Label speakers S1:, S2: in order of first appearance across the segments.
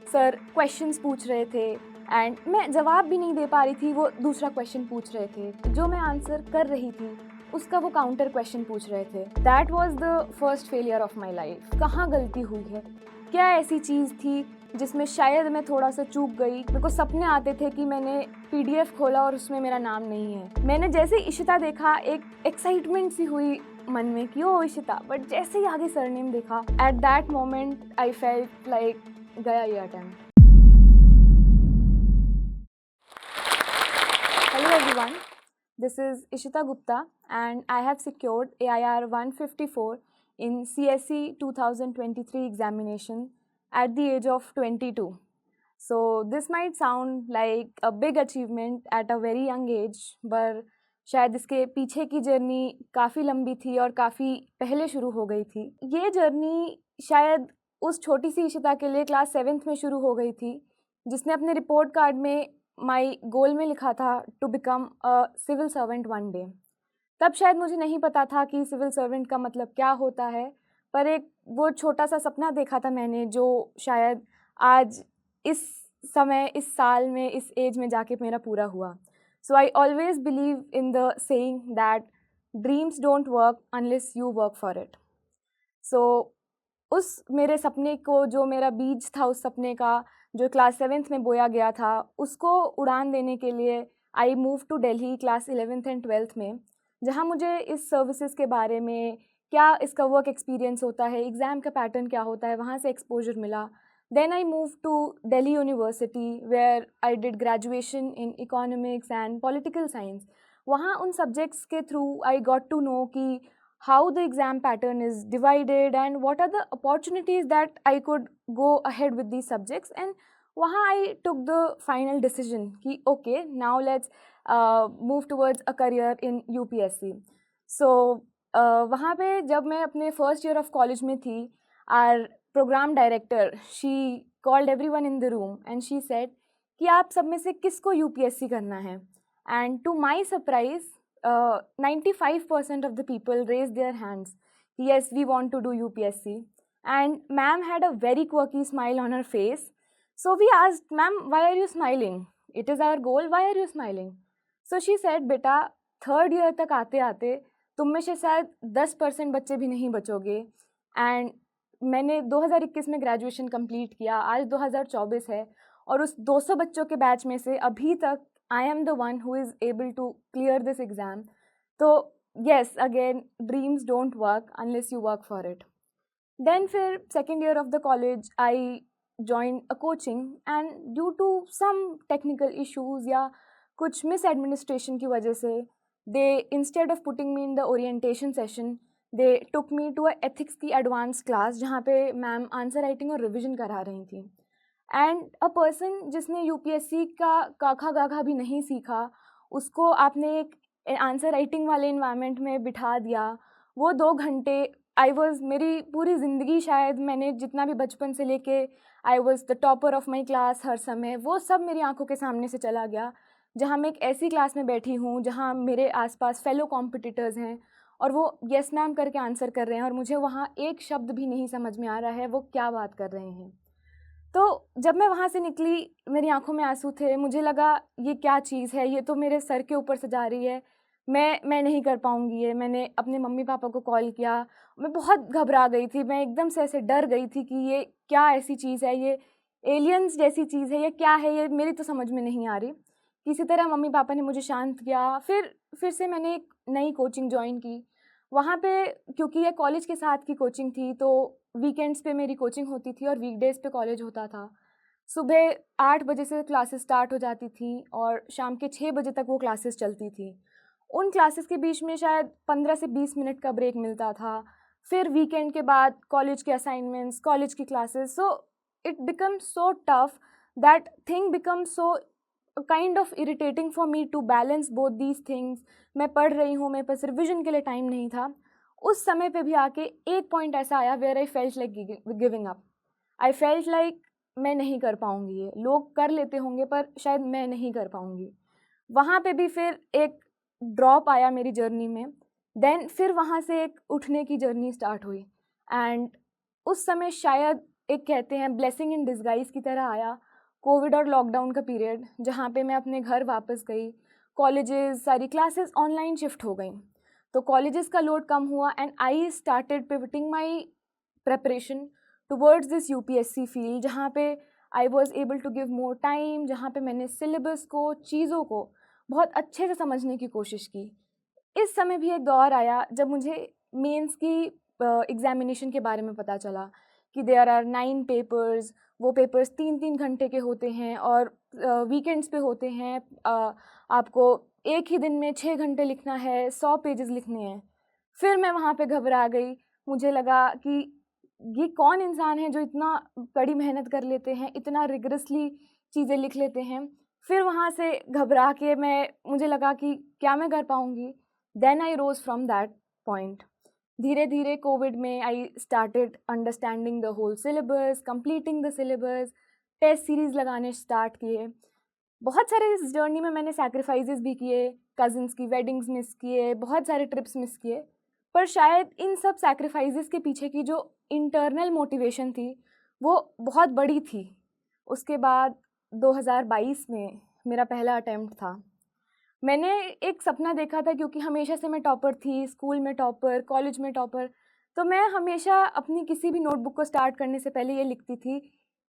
S1: Sir questions पूछ रहे थे एंड मैं जवाब भी नहीं दे पा रही थी, वो दूसरा क्वेश्चन पूछ रहे थे। जो मैं आंसर कर रही थी उसका वो काउंटर क्वेश्चन पूछ रहे थे। That was the first failure of my life. कहाँ गलती हुई है, क्या ऐसी चीज़ थी जिसमें शायद मैं थोड़ा सा चूक गई। मेरे को सपने आते थे कि मैंने PDF खोला और उसमें मेरा नाम नहीं है। मैंने जैसे इशिता देखा, एक एक्साइटमेंट सी हुई मन में कि ओ इशिता, बट जैसे ही आगे सरनेम देखा, at that moment I felt like गया ये attempt. Hello everyone, this is Ishita Gupta and I have secured AIR 154 in CSE 2023 examination at the age of 22. So this might sound like a big achievement at a very young age, but शायद इसके पीछे की journey काफ़ी लंबी थी और काफ़ी पहले शुरू हो गई थी। ये जर्नी शायद उस छोटी सी इशिता के लिए क्लास 7th में शुरू हो गई थी, जिसने अपने रिपोर्ट कार्ड में माई गोल में लिखा था to become a civil servant one day. तब शायद मुझे नहीं पता था कि सिविल सर्वेंट का मतलब क्या होता है, पर एक वो छोटा सा सपना देखा था मैंने, जो शायद आज इस समय, इस साल में, इस एज में जाके मेरा पूरा हुआ। So I always believe in the saying that dreams don't work unless you work for it. So उस मेरे सपने को, जो मेरा बीज था उस सपने का, जो क्लास 7th में बोया गया था, उसको उड़ान देने के लिए I move to Delhi class 11th and 12th में, जहाँ मुझे इस सर्विसेज के बारे में, क्या इसका वर्क एक्सपीरियंस होता है, एग्ज़ाम का पैटर्न क्या होता है, वहाँ से एक्सपोजर मिला। Then I move to Delhi university where I did graduation in economics and political science. वहाँ उन सब्जेक्ट्स के through I got to know कि how the exam pattern is divided and what are the opportunities that I could go ahead with these subjects. And वहाँ I took the final decision कि okay, now let's move towards a career in UPSC. So वहाँ पे जब मैं अपने first year of college में थी, our program director, she called everyone in the room and she said कि आप सब में से किसको UPSC करना है। And to my surprise, 95% of the people raised their hands. Yes, we want to do UPSC. And ma'am had a very quirky smile on her face. So we asked, ma'am, why are you smiling? It is our goal, why are you smiling? So she said, बेटा, third year तक आते आते तुम में से शायद 10% बच्चे भी नहीं बचोगे। एंड मैंने 2021 में ग्रेजुएशन कंप्लीट किया, आज 2024 है, और उस 200 बच्चों के बैच में से अभी तक I am the one who is able to clear this exam. So yes, again, dreams don't work unless you work for it. Then फिर second year of the college, I joined a coaching and due to some technical issues या कुछ misadministration की वजह से, they instead of putting me in the orientation session, they took me to a ethics की advanced class जहाँ पे ma'am answer writing और revision करा रही थी। एंड अ पर्सन जिसने UPSC का काखा गाघा भी नहीं सीखा, उसको आपने एक आंसर राइटिंग वाले इन्वायरमेंट में बिठा दिया। वो 2 घंटे आई वॉज, मेरी पूरी ज़िंदगी शायद मैंने जितना भी बचपन से लेके I was the topper of my class हर समय, वो सब मेरी आंखों के सामने से चला गया। जहाँ मैं एक ऐसी क्लास में बैठी हूँ जहाँ मेरे आसपास फेलो कॉम्पिटिटर्स हैं और वो येस मैम करके आंसर कर रहे हैं और मुझे वहाँ एक शब्द भी नहीं समझ में आ रहा है वो क्या बात कर रहे हैं। तो जब मैं वहाँ से निकली, मेरी आँखों में आँसू थे, मुझे लगा ये क्या चीज़ है, ये तो मेरे सर के ऊपर से जा रही है, मैं नहीं कर पाऊँगी ये। मैंने अपने मम्मी पापा को कॉल किया, मैं बहुत घबरा गई थी, मैं एकदम से ऐसे डर गई थी कि ये क्या ऐसी चीज़ है, ये एलियंस जैसी चीज़ है, ये क्या है, ये मेरी तो समझ में नहीं आ रही। किसी तरह मम्मी पापा ने मुझे शांत किया। फिर से मैंने एक नई कोचिंग जॉइन की। वहाँ पे क्योंकि ये कॉलेज के साथ की कोचिंग थी, तो वीकेंड्स पे मेरी कोचिंग होती थी और वीकडेज़ पे कॉलेज होता था। सुबह 8 बजे से क्लासेस स्टार्ट हो जाती थी और शाम के 6 बजे तक वो क्लासेस चलती थी। उन क्लासेस के बीच में शायद 15 से 20 मिनट का ब्रेक मिलता था। फिर वीकेंड के बाद कॉलेज के असाइनमेंट्स, कॉलेज की classes, so it becomes so tough, that thing becomes so kind of irritating for me to balance both these things. मैं पढ़ रही हूँ, मेरे पास रिविजन के लिए टाइम नहीं था। उस समय पे भी आके एक पॉइंट ऐसा आया where I felt like giving up. I felt like मैं नहीं कर पाऊँगी, ये लोग कर लेते होंगे पर शायद मैं नहीं कर पाऊँगी। वहाँ पे भी फिर एक ड्रॉप आया मेरी जर्नी में। देन फिर वहाँ से एक उठने की जर्नी स्टार्ट हुई एंड उस समय शायद एक कहते हैं ब्लेसिंग इन डिस्गाइज की तरह आया कोविड और लॉकडाउन का पीरियड, जहाँ पे मैं अपने घर वापस गई। कॉलेजेस सारी क्लासेस ऑनलाइन शिफ्ट हो गई, तो कॉलेजेस का लोड कम हुआ and I started pivoting my preparation towards this UPSC field, जहाँ पे I was able to give more time, जहाँ पे मैंने सिलेबस को, चीज़ों को बहुत अच्छे से समझने की कोशिश की। इस समय भी एक दौर आया जब मुझे मेंस की एग्जामिनेशन के बारे में पता चला कि देयर आर 9 पेपर्स। वो पेपर्स 3-3 घंटे के होते हैं और वीकेंड्स पे होते हैं। आपको एक ही दिन में 6 घंटे लिखना है, 100 पेजेस लिखने हैं। फिर मैं वहाँ पे घबरा गई। मुझे लगा कि ये कौन इंसान है जो इतना कड़ी मेहनत कर लेते हैं, इतना रिगरसली चीज़ें लिख लेते हैं। फिर वहाँ से घबरा के मुझे लगा कि क्या मैं कर पाऊँगी। Then I rose from that point. धीरे धीरे कोविड में I started understanding the whole syllabus, completing the syllabus, test series लगाने स्टार्ट किए। बहुत सारे इस जर्नी में मैंने सैक्रिफाइसेस भी किए, कज़िन्स की वेडिंग्स मिस किए, बहुत सारे ट्रिप्स मिस किए, पर शायद इन सब सैक्रिफाइसेस के पीछे की जो इंटरनल मोटिवेशन थी वो बहुत बड़ी थी। उसके बाद 2022 में मेरा पहला अटेम्प्ट था। मैंने एक सपना देखा था, क्योंकि हमेशा से मैं टॉपर थी, स्कूल में टॉपर, कॉलेज में टॉपर, तो मैं हमेशा अपनी किसी भी नोटबुक को स्टार्ट करने से पहले ये लिखती थी,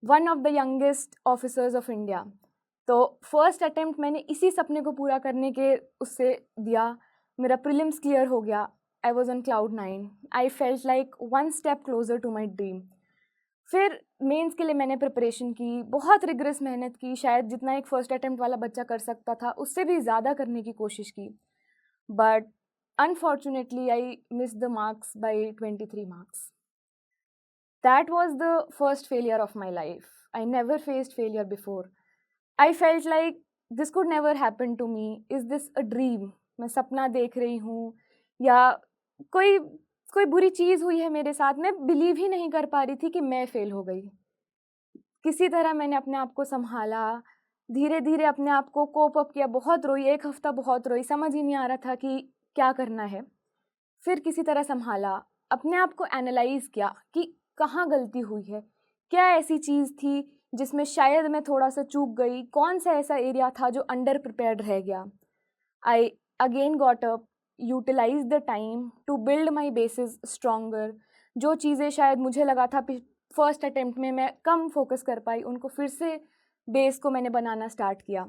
S1: one of the youngest officers of India. तो फर्स्ट अटेम्प्ट मैंने इसी सपने को पूरा करने के उससे दिया। मेरा प्रीलिम्स क्लियर हो गया। I was on cloud 9। I felt like one step closer to my dream. फिर मेंस के लिए मैंने प्रिपरेशन की, बहुत रिगरस मेहनत की, शायद जितना एक फर्स्ट अटेम्प्ट वाला बच्चा कर सकता था उससे भी ज़्यादा करने की कोशिश की। But unfortunately I miss the marks by 23 marks. That was the first failure of my life. I never faced failure before. I felt like this could never happen to me. Is this a dream? मैं सपना देख रही हूँ या कोई कोई बुरी चीज़ हुई है मेरे साथ। मैं बिलीव ही नहीं कर पा रही थी कि मैं फेल हो गई। किसी तरह मैंने अपने आप को संभाला, धीरे धीरे अपने आप को कोप अप किया। बहुत रोई, 1 हफ्ता बहुत रोई, समझ ही नहीं आ रहा था कि क्या करना है। फिर किसी तरह संभाला, अपने आप को एनालाइज किया कि कहाँ गलती हुई है, क्या ऐसी चीज़ थी जिसमें शायद मैं थोड़ा सा चूक गई, कौन सा ऐसा एरिया था जो अंडर प्रिपेयर्ड रह गया। I again got up, utilize the time to build my basis stronger. जो चीज़ें शायद मुझे लगा था फर्स्ट अटेम्प्ट में मैं कम फोकस कर पाई, उनको फिर से बेस को मैंने बनाना स्टार्ट किया।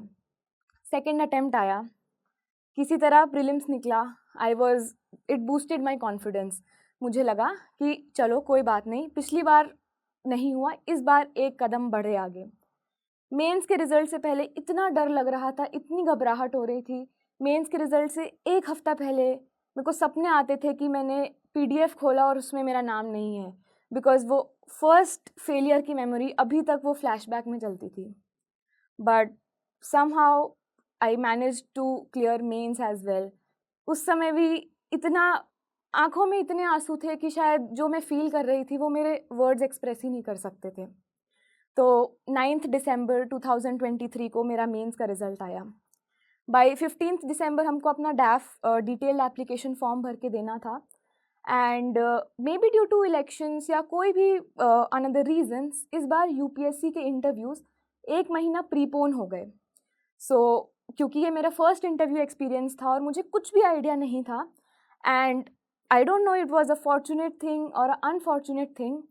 S1: सेकेंड अटेम्प्ट आया, किसी तरह प्रीलिम्स निकला। I was it boosted my confidence. मुझे लगा कि चलो कोई बात नहीं, पिछली बार नहीं हुआ, इस बार एक कदम बढ़े आगे। मेंस के रिज़ल्ट से पहले इतना डर लग रहा था, इतनी घबराहट हो रही थी। मेंस के रिज़ल्ट से 1 हफ्ता पहले मेरे को सपने आते थे कि मैंने पीडीएफ खोला और उसमें मेरा नाम नहीं है, बिकॉज़ वो फर्स्ट फेलियर की मेमोरी अभी तक वो फ्लैशबैक में चलती थी। But somehow I manage to clear mains as well. उस समय भी इतना आँखों में इतने आंसू थे कि शायद जो मैं फ़ील कर रही थी वो मेरे वर्ड्स एक्सप्रेस ही नहीं कर सकते थे। तो 9 दिसंबर 2023 को मेरा मेंस का रिज़ल्ट आया। बाय 15 दिसंबर हमको अपना डैफ डिटेल्ड एप्लीकेशन फॉर्म भर के देना था। And maybe due to elections या कोई भी अनदर रीजंस, इस बार यूपीएससी के इंटरव्यूज़ 1 महीना प्रीपोन हो गए। सो क्योंकि ये मेरा फर्स्ट इंटरव्यू एक्सपीरियंस था और मुझे कुछ भी आइडिया नहीं था, and I don't know it was a fortunate thing और अनफॉर्चुनेट थिंग,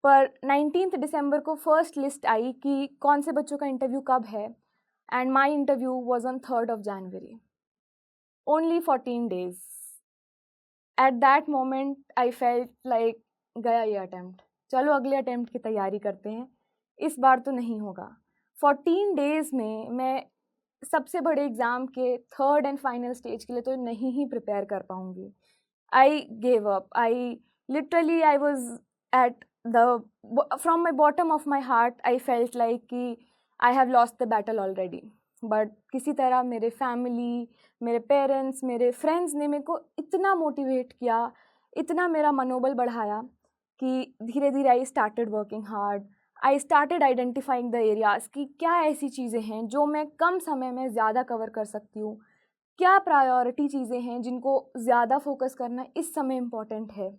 S1: पर 19 दिसंबर को फर्स्ट लिस्ट आई कि कौन से बच्चों का इंटरव्यू कब है, and my interview was on 3rd of January. Only 14 days. At that moment I felt like गया ये अटैम्प्ट, चलो अगले अटैम्प्ट की तैयारी करते हैं, इस बार तो नहीं होगा। 14 डेज़ में मैं सबसे बड़े एग्ज़ाम के 3rd एंड फाइनल स्टेज के लिए तो नहीं ही प्रिपेयर कर पाऊँगी। I gave up. I literally I was at the from my bottom of my heart I felt like कि I have lost the battle already. But किसी तरह मेरे फैमिली, मेरे पेरेंट्स, मेरे फ्रेंड्स ने मेरे को इतना मोटिवेट किया, इतना मेरा मनोबल बढ़ाया कि धीरे धीरे I started working hard. I started identifying the areas कि क्या ऐसी चीज़ें हैं जो मैं कम समय में ज़्यादा कवर कर सकती हूँ, क्या प्रायोरिटी चीज़ें हैं जिनको ज़्यादा फोकस करना इस समय इम्पॉर्टेंट है।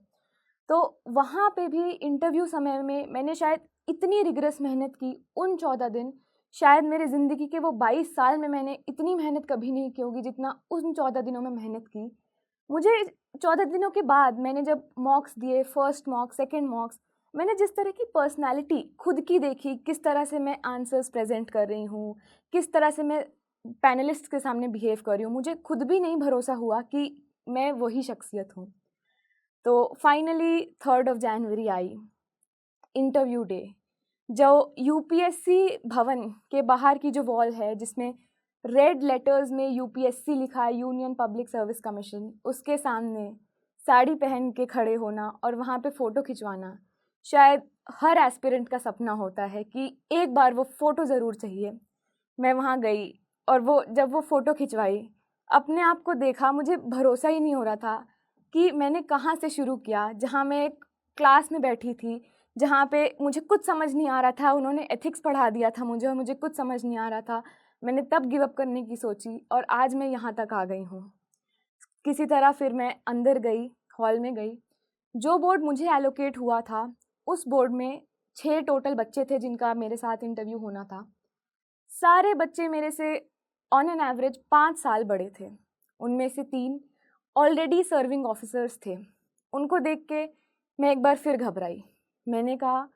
S1: तो वहाँ पे भी इंटरव्यू समय में मैंने शायद इतनी रिगरस मेहनत की उन 14 दिन, शायद मेरे ज़िंदगी के वो 22 साल में मैंने इतनी मेहनत कभी नहीं की होगी जितना उन 14 दिनों में मेहनत की। मुझे 14 दिनों के बाद मैंने जब मॉक्स दिए, फर्स्ट मॉक, सेकंड मॉक्स, मैंने जिस तरह की पर्सनैलिटी खुद की देखी, किस तरह से मैं आंसर्स प्रेज़ेंट कर रही हूँ, किस तरह से मैं पैनलिस्ट्स के सामने बिहेव कर रही हूँ, मुझे खुद भी नहीं भरोसा हुआ कि मैं वही शख्सियत हूँ। तो finally 3rd of January I, interview day. जो यूपीएससी भवन के बाहर की जो वॉल है जिसमें रेड लेटर्स में यूपीएससी लिखा है, यूनियन पब्लिक सर्विस कमीशन, उसके सामने साड़ी पहन के खड़े होना और वहाँ पे फ़ोटो खिंचवाना, शायद हर एस्पिरेंट का सपना होता है कि एक बार वो फ़ोटो ज़रूर चाहिए। मैं वहाँ गई और जब वो फ़ोटो खिंचवाई, अपने आप को देखा, मुझे भरोसा ही नहीं हो रहा था कि मैंने कहाँ से शुरू किया। जहाँ मैं एक क्लास में बैठी थी, जहाँ पे मुझे कुछ समझ नहीं आ रहा था, उन्होंने एथिक्स पढ़ा दिया था मुझे और मुझे कुछ समझ नहीं आ रहा था। मैंने तब गिव अप करने की सोची और आज मैं यहाँ तक आ गई हूँ। किसी तरह फिर मैं अंदर गई, हॉल में गई। जो बोर्ड मुझे एलोकेट हुआ था, उस बोर्ड में 6 टोटल बच्चे थे जिनका मेरे साथ इंटरव्यू होना था। सारे बच्चे मेरे से ऑन एन एवरेज 5 साल बड़े थे। उनमें से 3 ऑलरेडी सर्विंग ऑफिसर्स थे। उनको देख के मैं एक बार फिर घबराई। मैंने कहा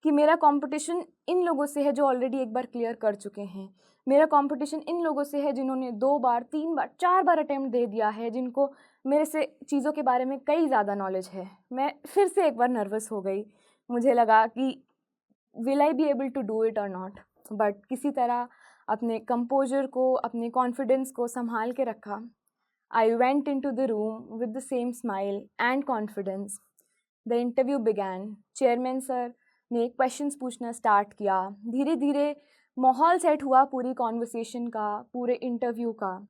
S1: कि मेरा कंपटीशन इन लोगों से है जो ऑलरेडी एक बार क्लियर कर चुके हैं। मेरा कंपटीशन इन लोगों से है जिन्होंने 2 बार, 3 बार, 4 बार अटेम्प्ट दे दिया है, जिनको मेरे से चीज़ों के बारे में कई ज़्यादा नॉलेज है। मैं फिर से एक बार नर्वस हो गई। मुझे लगा कि will I be able to do it और नॉट, बट किसी तरह अपने कंपोजर को, अपने कॉन्फिडेंस को संभाल के रखा। I went in to the room with the same smile and confidence. The interview began. Chairman sir ने क्वेश्चंस पूछना स्टार्ट किया। धीरे धीरे माहौल सेट हुआ पूरी कॉन्वर्सेशन का, पूरे इंटरव्यू का।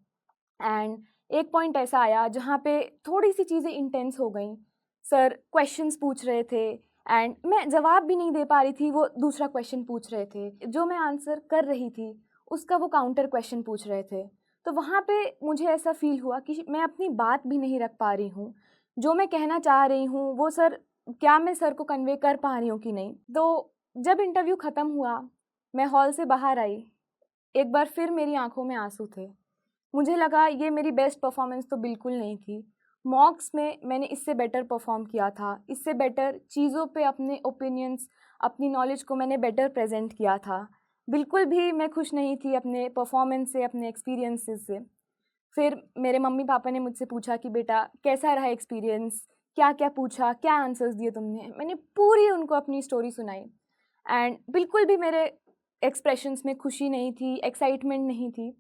S1: एंड एक पॉइंट ऐसा आया जहाँ पे थोड़ी सी चीज़ें इंटेंस हो गई। सर क्वेश्चंस पूछ रहे थे एंड मैं जवाब भी नहीं दे पा रही थी, वो दूसरा क्वेश्चन पूछ रहे थे। जो मैं आंसर कर रही थी उसका वो काउंटर क्वेश्चन पूछ रहे थे। तो वहाँ पे मुझे ऐसा फील हुआ कि मैं अपनी बात भी नहीं रख पा रही हूँ। जो मैं कहना चाह रही हूँ वो क्या मैं सर को कन्वे कर पा रही हूँ कि नहीं। तो जब इंटरव्यू ख़त्म हुआ, मैं हॉल से बाहर आई, एक बार फिर मेरी आंखों में आंसू थे। मुझे लगा ये मेरी बेस्ट परफॉर्मेंस तो बिल्कुल नहीं थी। मॉक्स में मैंने इससे बेटर परफॉर्म किया था, इससे बेटर चीज़ों पे अपने ओपिनियंस, अपनी नॉलेज को मैंने बेटर प्रेजेंट किया था। बिल्कुल भी मैं खुश नहीं थी अपने परफॉर्मेंस से, अपने एक्सपीरियंसेस से। फिर मेरे मम्मी पापा ने मुझसे पूछा कि बेटा कैसा रहा एक्सपीरियंस, क्या क्या पूछा, क्या आंसर्स दिए तुमने। मैंने पूरी उनको अपनी स्टोरी सुनाई एंड बिल्कुल भी मेरे एक्सप्रेशंस में खुशी नहीं थी, एक्साइटमेंट नहीं थी।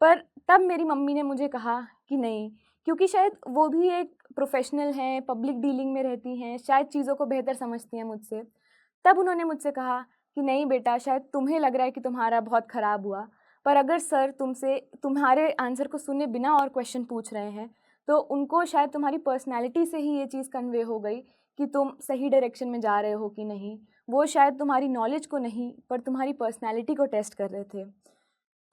S1: पर तब मेरी मम्मी ने मुझे कहा कि नहीं, क्योंकि शायद वो भी एक प्रोफेशनल हैं, पब्लिक डीलिंग में रहती हैं, शायद चीज़ों को बेहतर समझती हैं मुझसे। तब उन्होंने मुझसे कहा कि नहीं बेटा, शायद तुम्हें लग रहा है कि तुम्हारा बहुत ख़राब हुआ, पर अगर सर तुमसे तुम्हारे आंसर को सुने बिना और क्वेश्चन पूछ रहे हैं, तो उनको शायद तुम्हारी पर्सनैलिटी से ही ये चीज़ कन्वे हो गई कि तुम सही डायरेक्शन में जा रहे हो कि नहीं। वो शायद तुम्हारी नॉलेज को नहीं, पर तुम्हारी पर्सनैलिटी को टेस्ट कर रहे थे।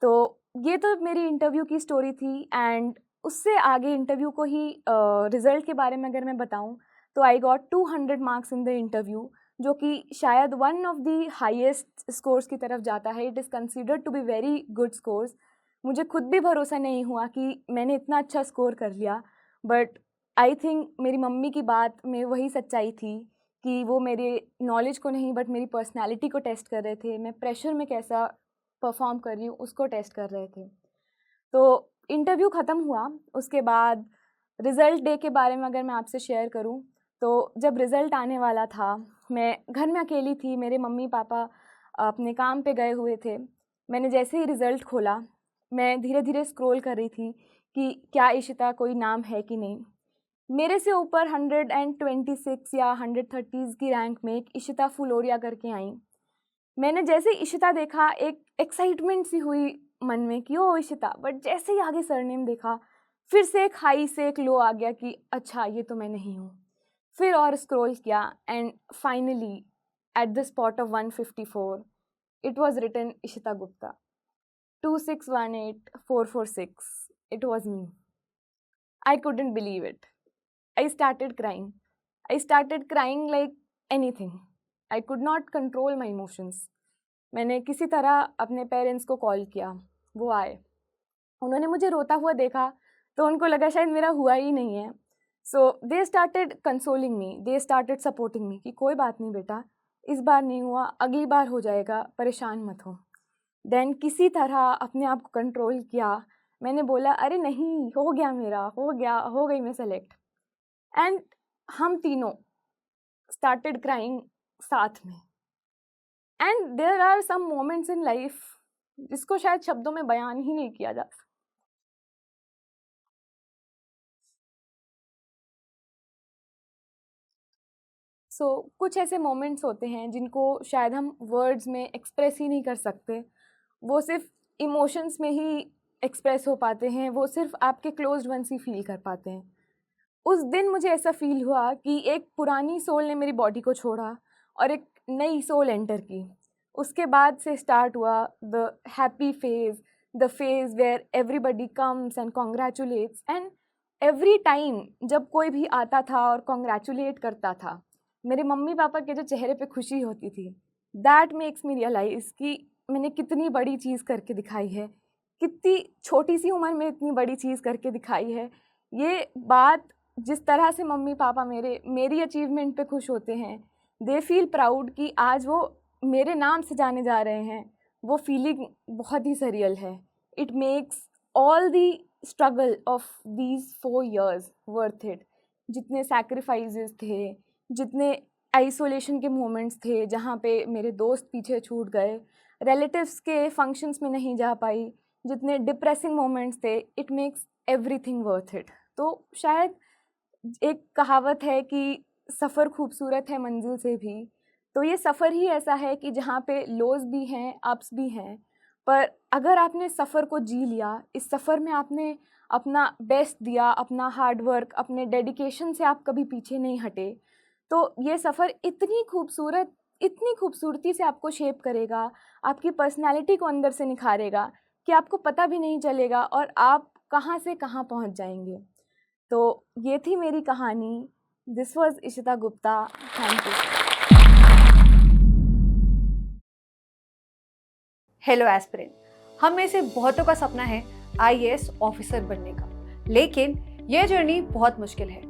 S1: तो ये तो मेरी इंटरव्यू की स्टोरी थी। एंड उससे आगे इंटरव्यू को ही रिज़ल्ट के बारे में अगर मैं बताऊँ, तो I got 200 marks in the interview, जो कि शायद one of the highest scores की तरफ जाता है। It is considered to be very good scores. मुझे खुद भी भरोसा नहीं हुआ कि मैंने इतना अच्छा स्कोर कर लिया, बट आई थिंक मेरी मम्मी की बात में वही सच्चाई थी कि वो मेरे नॉलेज को नहीं बट मेरी पर्सनैलिटी को टेस्ट कर रहे थे। मैं प्रेशर में कैसा परफॉर्म कर रही हूँ उसको टेस्ट कर रहे थे। तो इंटरव्यू ख़त्म हुआ, उसके बाद रिज़ल्ट डे के बारे में अगर मैं आपसे शेयर करूँ, तो जब रिज़ल्ट आने वाला था, मैं घर में अकेली थी, मेरे मम्मी पापा अपने काम पे गए हुए थे। मैंने जैसे ही रिज़ल्ट खोला, मैं धीरे धीरे स्क्रॉल कर रही थी कि क्या इशिता कोई नाम है कि नहीं। मेरे से ऊपर 126 या 130 की रैंक में एक इशिता फुलोरिया करके आई। मैंने जैसे ही इशिता देखा, एक एक्साइटमेंट सी हुई मन में कि ओ इशिता, बट जैसे ही आगे सरनेम देखा, फिर से एक हाई से एक लो आ गया कि अच्छा ये तो मैं नहीं हूँ। फिर और स्क्रॉल किया and finally at the spot of 154 it was written Ishita Gupta 2618446। It was me. I couldn't believe it. I started crying. I started crying like anything. I could not control my emotions. मैंने किसी तरह अपने parents को call किया, वो आए। उन्होंने मुझे रोता हुआ देखा तो उनको लगा शायद मेरा हुआ ही नहीं है। So they started consoling me, they started supporting me कि कोई बात नहीं बेटा, इस बार नहीं हुआ, अगली बार हो जाएगा, परेशान मत हो। देन किसी तरह अपने आप को कंट्रोल किया। मैंने बोला अरे नहीं, हो गया मेरा, हो गया, हो गई मैं सेलेक्ट। एंड हम तीनों स्टार्टेड क्राइंग साथ में। And there are some moments in life जिसको शायद शब्दों में बयान ही नहीं किया जा सकता। कुछ ऐसे मोमेंट्स होते हैं जिनको शायद हम वर्ड्स में एक्सप्रेस ही नहीं कर सकते, वो सिर्फ इमोशंस में ही एक्सप्रेस हो पाते हैं, वो सिर्फ आपके क्लोज्ड वंस ही फील कर पाते हैं। उस दिन मुझे ऐसा फील हुआ कि एक पुरानी सोल ने मेरी बॉडी को छोड़ा और एक नई सोल एंटर की। उसके बाद से स्टार्ट हुआ the happy phase, the phase where everybody comes and congratulates. And every time जब कोई भी आता था और कॉन्ग्रेचुलेट करता था, मेरे मम्मी पापा के जो चेहरे पे खुशी होती थी, दैट मेक्स मी रियलाइज़ कि मैंने कितनी बड़ी चीज़ करके दिखाई है, कितनी छोटी सी उम्र में इतनी बड़ी चीज़ करके दिखाई है। ये बात जिस तरह से मम्मी पापा मेरी अचीवमेंट पे खुश होते हैं, दे फील प्राउड कि आज वो मेरे नाम से जाने जा रहे हैं, वो फीलिंग बहुत ही सरियल है। It makes all the struggle of these 4 years worth it. जितने सैक्रिफाइसेस थे, जितने आइसोलेशन के मोमेंट्स थे जहाँ पे मेरे दोस्त पीछे छूट गए, रिलेटिव्स के फंक्शंस में नहीं जा पाई, जितने डिप्रेसिंग मोमेंट्स थे, it makes everything worth it. तो शायद एक कहावत है कि सफ़र खूबसूरत है मंजिल से भी, तो ये सफ़र ही ऐसा है कि जहाँ पे लोज भी हैं, अप्स भी हैं, पर अगर आपने सफ़र को जी लिया, इस सफ़र में आपने अपना बेस्ट दिया, अपना हार्ड वर्क, अपने डेडिकेशन से आप कभी पीछे नहीं हटे, तो ये सफ़र इतनी खूबसूरती से आपको शेप करेगा, आपकी पर्सनैलिटी को अंदर से निखारेगा कि आपको पता भी नहीं चलेगा और आप कहाँ से कहाँ पहुँच जाएंगे। तो ये थी मेरी कहानी। This was Ishita Gupta. Thank you.
S2: Hello aspirant, हम में से बहुतों का सपना है IAS ऑफिसर बनने का, लेकिन यह जर्नी बहुत मुश्किल है।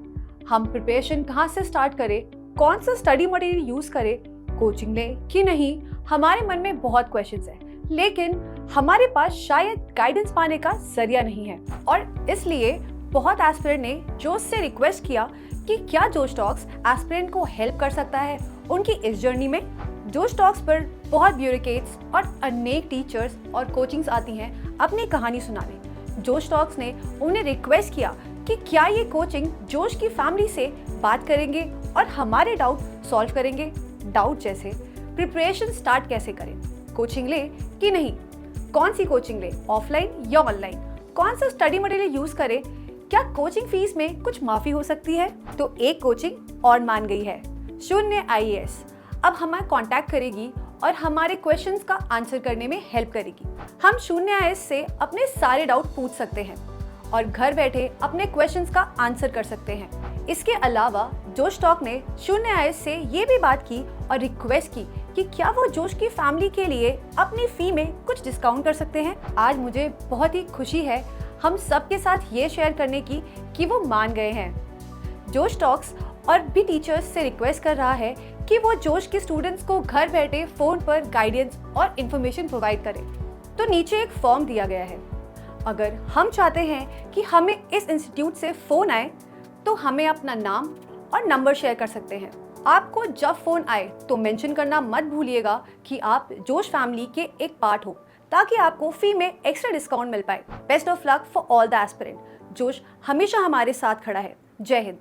S2: हम प्रिपरेशन कहाँ से स्टार्ट करें, कौन सा स्टडी मटेरियल यूज करें, कोचिंग लें कि नहीं, हमारे मन में बहुत क्वेश्चंस हैं, लेकिन हमारे पास शायद गाइडेंस पाने का जरिया नहीं है। और इसलिए बहुत एस्पिरेंट ने जोश से रिक्वेस्ट किया कि क्या जोश टॉक्स एस्पिरेंट को हेल्प कर सकता है उनकी इस जर्नी में। जोश टॉक्स पर बहुत ब्यूरोक्रेट्स और अनेक टीचर्स और कोचिंग्स आती हैं अपनी कहानी सुनाने। जोश टॉक्स ने उन्हें रिक्वेस्ट किया कि क्या ये कोचिंग जोश की फैमिली से बात करेंगे और हमारे डाउट सॉल्व करेंगे। डाउट जैसे प्रिपरेशन स्टार्ट कैसे करें, कोचिंग ले कि नहीं, कौन सी कोचिंग ले, ऑफलाइन या ऑनलाइन, कौन सा स्टडी मटेरियल यूज करें, क्या कोचिंग फीस में कुछ माफी हो सकती है। तो एक कोचिंग और मान गई है, शून्य IAS। अब हमें कांटेक्ट करेगी और हमारे क्वेश्चंस का आंसर करने में हेल्प करेगी। हम शून्य IAS से अपने सारे डाउट पूछ सकते हैं और घर बैठे अपने क्वेश्चंस का आंसर कर सकते हैं। इसके अलावा जोश टॉक ने शून्य IAS से ये भी बात की और रिक्वेस्ट की कि क्या वो जोश की फैमिली के लिए अपनी फी में कुछ डिस्काउंट कर सकते हैं। आज मुझे बहुत ही खुशी है हम सबके साथ ये शेयर करने की कि वो मान गए हैं। जोश टॉक्स और भी टीचर्स से रिक्वेस्ट कर रहा है कि वो जोश के स्टूडेंट्स को घर बैठे फोन पर गाइडेंस और इन्फॉर्मेशन प्रोवाइड करें। तो नीचे एक फॉर्म दिया गया है। अगर हम चाहते हैं कि हमें इस इंस्टीट्यूट से फ़ोन आए तो हमें अपना नाम और नंबर शेयर कर सकते हैं। आपको जब फ़ोन आए तो मेंशन करना मत भूलिएगा कि आप जोश फैमिली के एक पार्ट हो, ताकि आपको फी में एक्स्ट्रा डिस्काउंट मिल पाए। Best of luck for all the aspirant. जोश हमेशा हमारे साथ खड़ा है। जय हिंद।